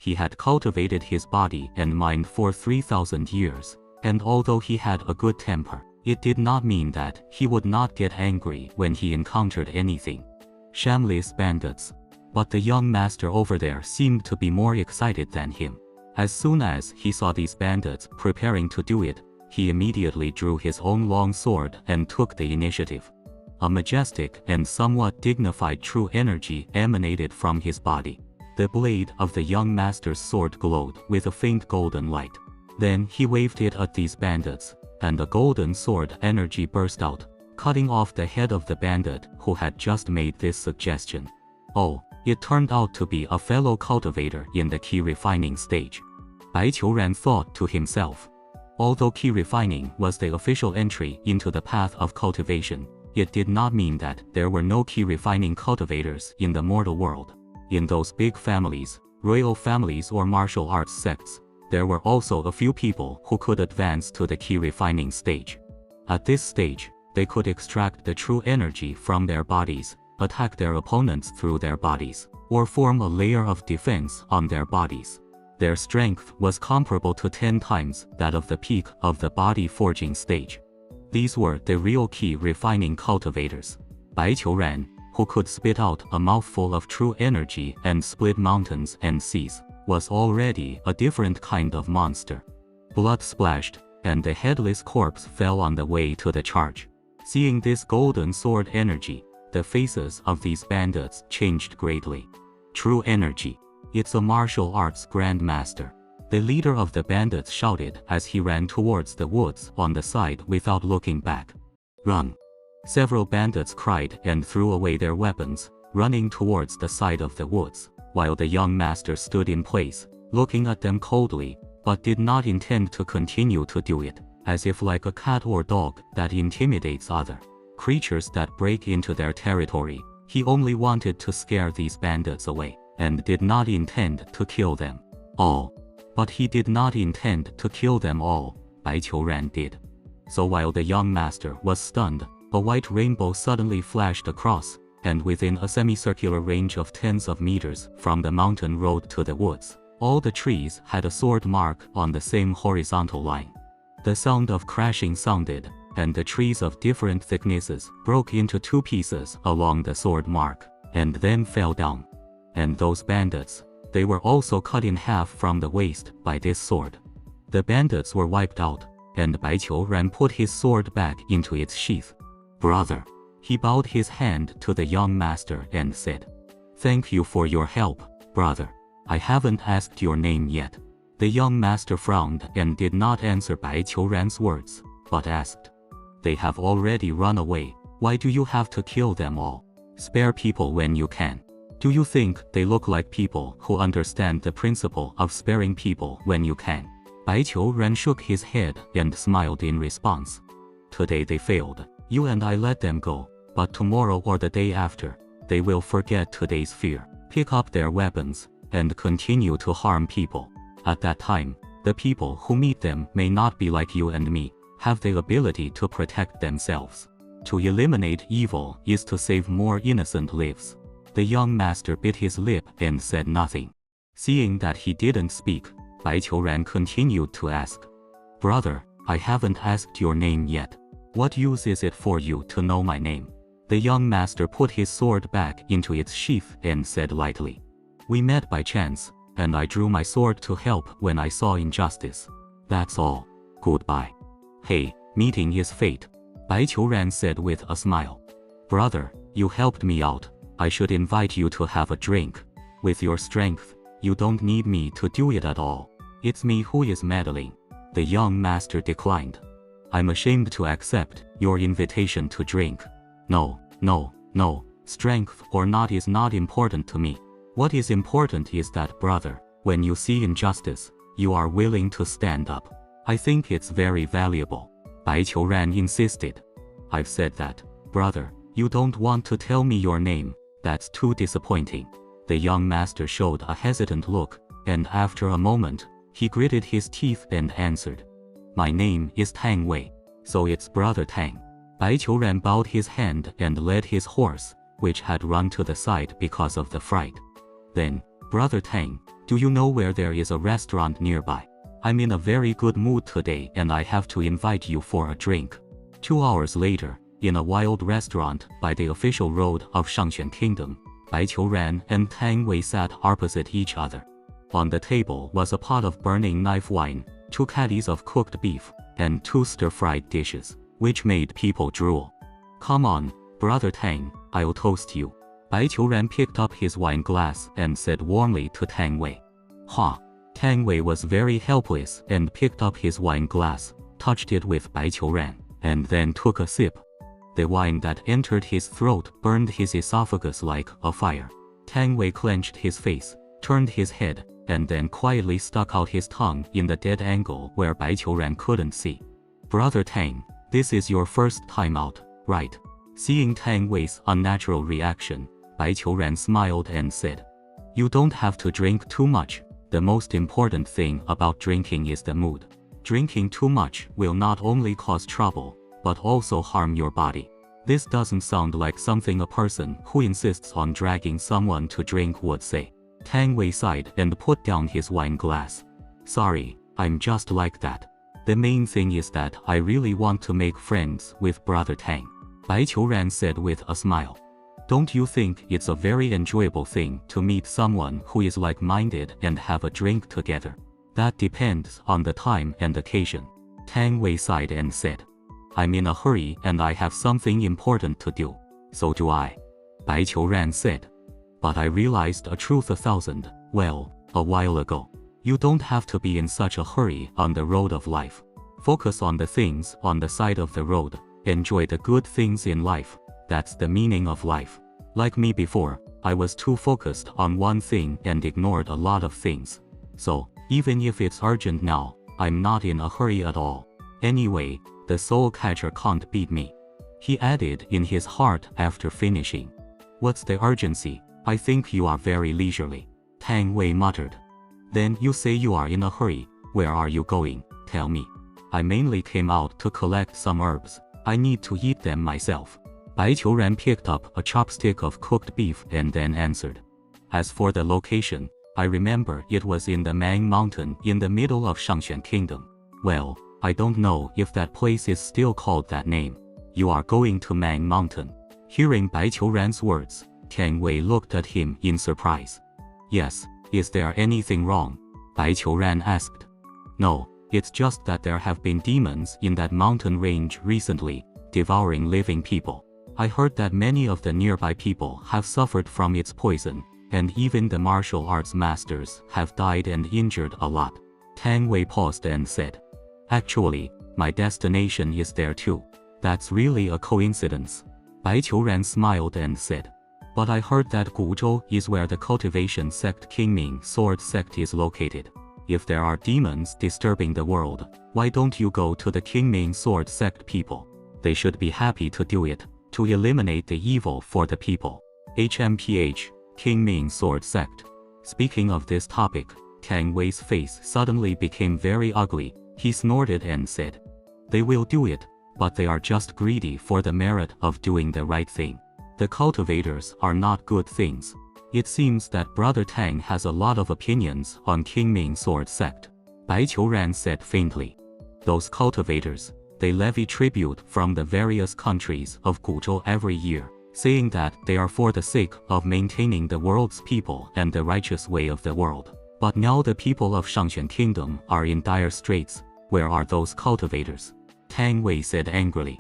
He had cultivated his body and mind for 3,000 years, and although he had a good temper, it did not mean that he would not get angry when he encountered anything. Shameless bandits. But the young master over there seemed to be more excited than him. As soon as he saw these bandits preparing to do it, he immediately drew his own long sword and took the initiative. A majestic and somewhat dignified true energy emanated from his body. The blade of the young master's sword glowed with a faint golden light. Then he waved it at these bandits, and a golden sword energy burst out, cutting off the head of the bandit who had just made this suggestion. Oh, it turned out to be a fellow cultivator in the key refining stage. Bai Qiuran thought to himself. Although key refining was the official entry into the path of cultivation, it did not mean that there were no key refining cultivators in the mortal world. In those big families, royal families or martial arts sects, there were also a few people who could advance to the key refining stage. At this stage, they could extract the true energy from their bodies, attack their opponents through their bodies, or form a layer of defense on their bodies. Their strength was comparable to 10 times that of the peak of the body forging stage. These were the real key refining cultivators. Bai Qiuran, who could spit out a mouthful of true energy and split mountains and seas, was already a different kind of monster. Blood splashed, and the headless corpse fell on the way to the charge. Seeing this golden sword energy, the faces of these bandits changed greatly. True energy. It's a martial arts grandmaster. The leader of the bandits shouted as he ran towards the woods on the side without looking back. Run! Several bandits cried and threw away their weapons, running towards the side of the woods, while the young master stood in place, looking at them coldly, but did not intend to continue to do it, as if like a cat or dog that intimidates other creatures that break into their territory. He only wanted to scare these bandits away, and did not intend to kill them all. But he did not intend to kill them all, Bai Qiuran did. So while the young master was stunned, a white rainbow suddenly flashed across, and within a semicircular range of tens of meters from the mountain road to the woods, all the trees had a sword mark on the same horizontal line. The sound of crashing sounded, and the trees of different thicknesses broke into two pieces along the sword mark, and then fell down. And those bandits, they were also cut in half from the waist by this sword. The bandits were wiped out, and Bai Qiuran put his sword back into its sheath. Brother. He bowed his hand to the young master and said, "Thank you for your help, brother. I haven't asked your name yet." The young master frowned and did not answer Bai Qiuran's words, but asked, "They have already run away. Why do you have to kill them all? Spare people when you can. Do you think they look like people who understand the principle of sparing people when you can?" Bai Qiuran shook his head and smiled in response. "Today they failed. You and I let them go, but tomorrow or the day after, they will forget today's fear, pick up their weapons, and continue to harm people. At that time, the people who meet them may not be like you and me, have the ability to protect themselves. To eliminate evil is to save more innocent lives." The young master bit his lip and said nothing. Seeing that he didn't speak, Bai Qiuran continued to ask, "Brother, I haven't asked your name yet. What use is it for you to know my name?" The young master put his sword back into its sheath and said lightly, "We met by chance, and I drew my sword to help when I saw injustice. That's all. Goodbye." "Hey, meeting is fate," Bai Qiuran said with a smile. "Brother, you helped me out. I should invite you to have a drink. With your strength, you don't need me to do it at all. It's me who is meddling." The young master declined. "I'm ashamed to accept your invitation to drink. No, no, no, strength or not is not important to me. What is important is that, brother, when you see injustice, you are willing to stand up. I think it's very valuable." Bai Qiuran insisted. "I've said that, brother. You don't want to tell me your name. That's too disappointing." The young master showed a hesitant look, and after a moment, he gritted his teeth and answered, "My name is Tang Wei, so it's Brother Tang." Bai Qiuran bowed his hand and led his horse, which had run to the side because of the fright. Then, "Brother Tang, Do you know where there is a restaurant nearby? I'm in a very good mood today and I have to invite you for a drink. 2 hours later, in a wild restaurant by the official road of Shangxuan Kingdom, Bai Qiuran and Tang Wei sat opposite each other. On the table was a pot of burning knife wine, 2 caddies of cooked beef, and 2 stir-fried dishes, which made people drool. Come on, Brother Tang, I'll toast you. Bai Qiuran picked up his wine glass and said warmly to Tang Wei. Ha! Tang Wei was very helpless and picked up his wine glass, touched it with Bai Qiuran, and then took a sip. The wine that entered his throat burned his esophagus like a fire. Tang Wei clenched his face, turned his head, and then quietly stuck out his tongue in the dead angle where Bai Qiuran couldn't see. Brother Tang, this is your first time out, right? Seeing Tang Wei's unnatural reaction, Bai Qiuran smiled and said, You don't have to drink too much. The most important thing about drinking is the mood. Drinking too much will not only cause trouble, but also harm your body. This doesn't sound like something a person who insists on dragging someone to drink would say. Tang Wei sighed and put down his wine glass. Sorry, I'm just like that. The main thing is that I really want to make friends with Brother Tang. Bai Qiuran said with a smile. Don't you think it's a very enjoyable thing to meet someone who is like-minded and have a drink together? That depends on the time and occasion. Tang Wei sighed and said. I'm in a hurry and I have something important to do. So do I. Bai Qiuran said. But I realized a truth a while ago. You don't have to be in such a hurry on the road of life. Focus on the things on the side of the road. Enjoy the good things in life. That's the meaning of life. Like me before, I was too focused on one thing and ignored a lot of things. So, even if it's urgent now, I'm not in a hurry at all. Anyway, the soul catcher can't beat me. He added in his heart after finishing. What's the urgency? I think you are very leisurely. Tang Wei muttered. Then you say you are in a hurry. Where are you going? Tell me. I mainly came out to collect some herbs. I need to eat them myself. Bai Qiuran picked up a chopstick of cooked beef and then answered. As for the location, I remember it was in the Mang Mountain in the middle of Shangxuan Kingdom. Well, I don't know if that place is still called that name. You are going to Mang Mountain. Hearing Bai Qiuran's words, Tang Wei looked at him in surprise. Yes, is there anything wrong? Bai Qiuran asked. No, it's just that there have been demons in that mountain range recently, devouring living people. I heard that many of the nearby people have suffered from its poison, and even the martial arts masters have died and injured a lot. Tang Wei paused and said. Actually, my destination is there too. That's really a coincidence. Bai Qiuran smiled and said. But I heard that Guzhou is where the cultivation sect Qingming Sword Sect is located. If there are demons disturbing the world, why don't you go to the Qingming Sword Sect people? They should be happy to do it, to eliminate the evil for the people. HMPH, Qingming Sword Sect. Speaking of this topic, Tang Wei's face suddenly became very ugly. He snorted and said. They will do it, but they are just greedy for the merit of doing the right thing. The cultivators are not good things. It seems that Brother Tang has a lot of opinions on Qingming Sword Sect. Bai Qiuran said faintly. Those cultivators, they levy tribute from the various countries of Guzhou every year, saying that they are for the sake of maintaining the world's people and the righteous way of the world. But now the people of Shangxuan Kingdom are in dire straits. Where are those cultivators? Tang Wei said angrily.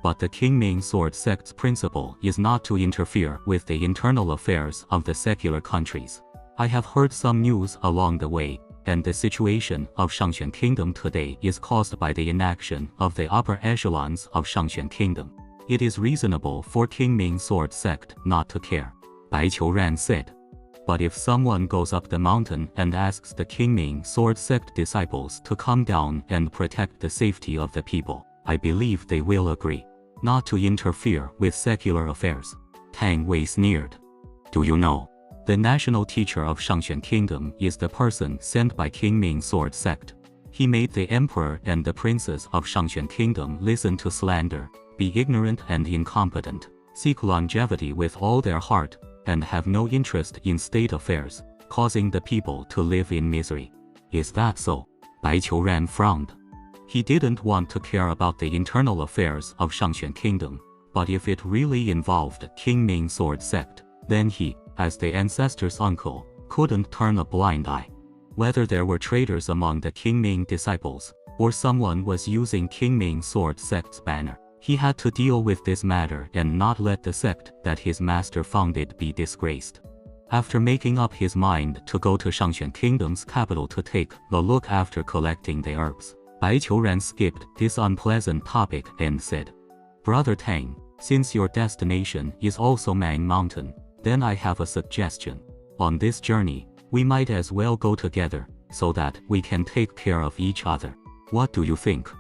But the Qingming Sword Sect's principle is not to interfere with the internal affairs of the secular countries. I have heard some news along the way, and the situation of Shangxuan Kingdom today is caused by the inaction of the upper echelons of Shangxuan Kingdom. It is reasonable for Qingming Sword Sect not to care. Bai Qiuran said. But if someone goes up the mountain and asks the Qingming Sword Sect disciples to come down and protect the safety of the people, I believe they will agree. Not to interfere with secular affairs. Tang Wei sneered. Do you know? The national teacher of Shangxuan Kingdom is the person sent by Qingming Sword Sect. He made the emperor and the princes of Shangxuan Kingdom listen to slander, be ignorant and incompetent, seek longevity with all their heart, and have no interest in state affairs, causing the people to live in misery. Is that so? Bai Qiuran frowned. He didn't want to care about the internal affairs of Shangxuan Kingdom, but if it really involved Qingming Sword Sect, then he, as the ancestor's uncle, couldn't turn a blind eye. Whether there were traitors among the Qingming disciples, or someone was using Qingming Sword Sect's banner, he had to deal with this matter and not let the sect that his master founded be disgraced. After making up his mind to go to Shangxuan Kingdom's capital to take a look after collecting the herbs, Bai Qiuran skipped this unpleasant topic and said, "Brother Tang, since your destination is also Mang Mountain, then I have a suggestion. On this journey, we might as well go together, so that we can take care of each other. What do you think?"